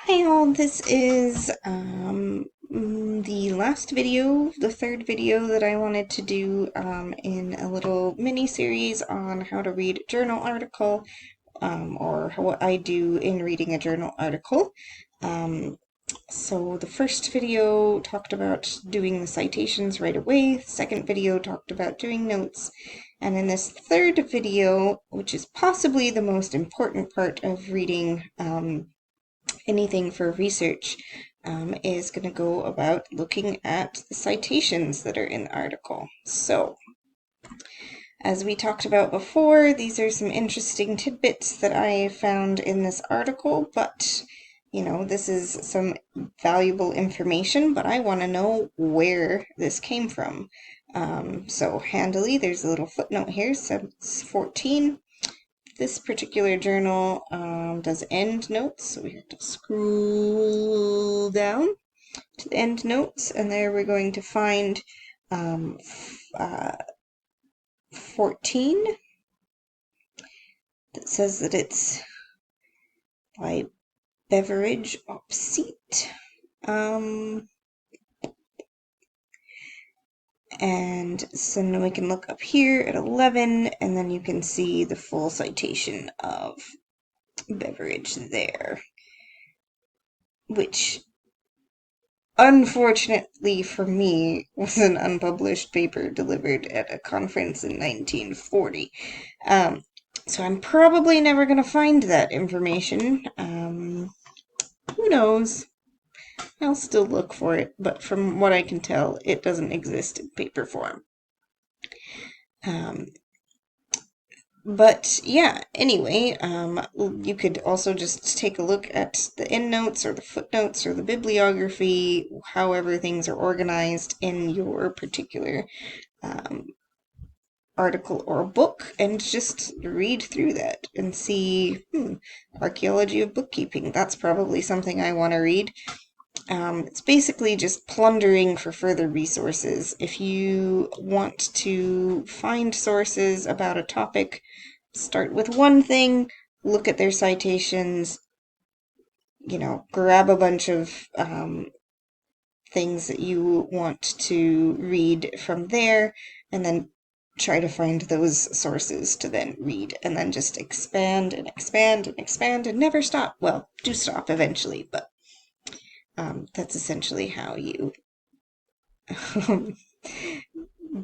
Hi all, this is the last video, the third video that I wanted to do in a little mini series on how to read a journal article or what I do in reading a journal article. So the first video talked about doing the citations right away, the second video talked about doing notes, and in this third video, which is possibly the most important part of reading anything for research, is going to go about looking at the citations that are in the article. So, as we talked about before, these are some interesting tidbits that I found in this article, but this is some valuable information, but I want to know where this came from. So handily, there's a little footnote here, sentence 14. This particular journal does end notes, so we have to scroll down to the end notes, and there we're going to find 14 that says that it's by Beverage Obscene. And so then we can look up here at 11, and then you can see the full citation of Beverage there, which unfortunately for me was an unpublished paper delivered at a conference in 1940. So I'm probably never going to find that information. Who knows? I'll still look for it, but from what I can tell, it doesn't exist in paper form. But yeah, anyway, you could also just take a look at the endnotes or the footnotes or the bibliography, however things are organized in your particular article or book, and just read through that and see, archaeology of bookkeeping. That's probably something I want to read. It's basically just plundering for further resources. If you want to find sources about a topic, start with one thing, look at their citations, grab a bunch of things that you want to read from there, and then try to find those sources to then read, and then just expand and expand and expand and never stop. Well, do stop eventually, but that's essentially how you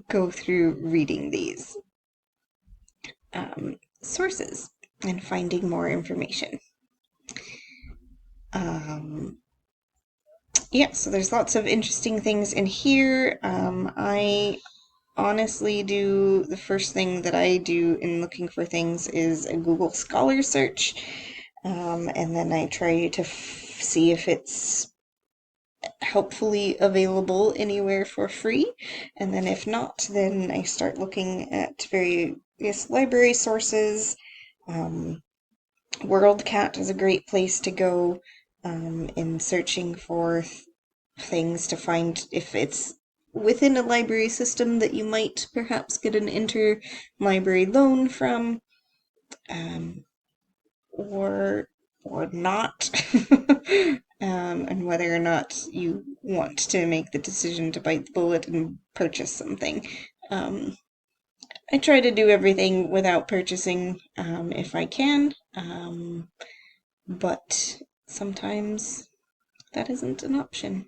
go through reading these sources and finding more information. Yeah, so there's lots of interesting things in here. I honestly do, the first thing that I do in looking for things is a Google Scholar search, and then I try to see if it's helpfully available anywhere for free, and then if not, then I start looking at various library sources. WorldCat is a great place to go in searching for things to find if it's within a library system that you might perhaps get an interlibrary loan from, or not, and whether or not you want to make the decision to bite the bullet and purchase something. I try to do everything without purchasing if I can, but sometimes that isn't an option.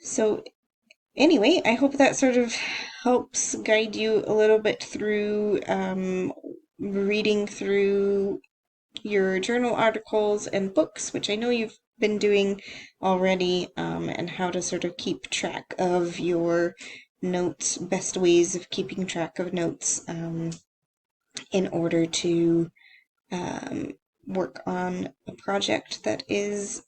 So anyway, I hope that sort of helps guide you a little bit through reading through your journal articles and books, which I know you've been doing already, and how to sort of keep track of your notes, best ways of keeping track of notes in order to work on a project that is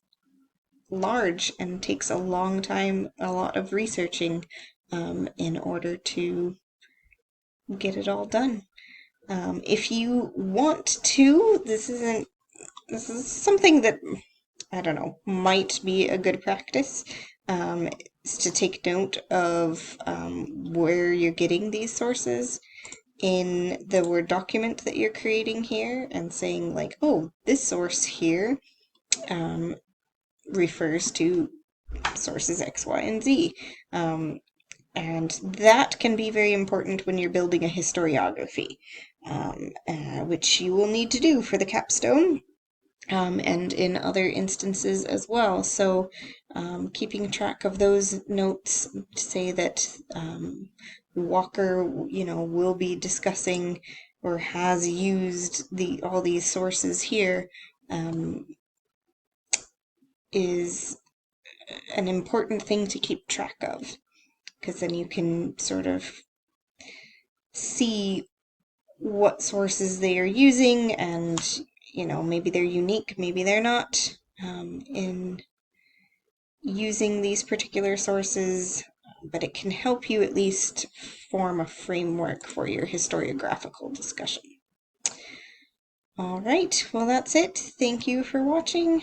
large and takes a long time, a lot of researching in order to get it all done. If you want to, this is something that, I don't know, might be a good practice, is to take note of where you're getting these sources in the Word document that you're creating here, and saying like, oh, this source here refers to sources X, Y, and Z. And that can be very important when you're building a historiography, which you will need to do for the capstone, and in other instances as well. So keeping track of those notes to say that Walker, will be discussing or has used all these sources here, is an important thing to keep track of, because then you can sort of see what sources they are using, and maybe they're unique, maybe they're not, in using these particular sources, but it can help you at least form a framework for your historiographical discussion. All right, well, that's it. Thank you for watching.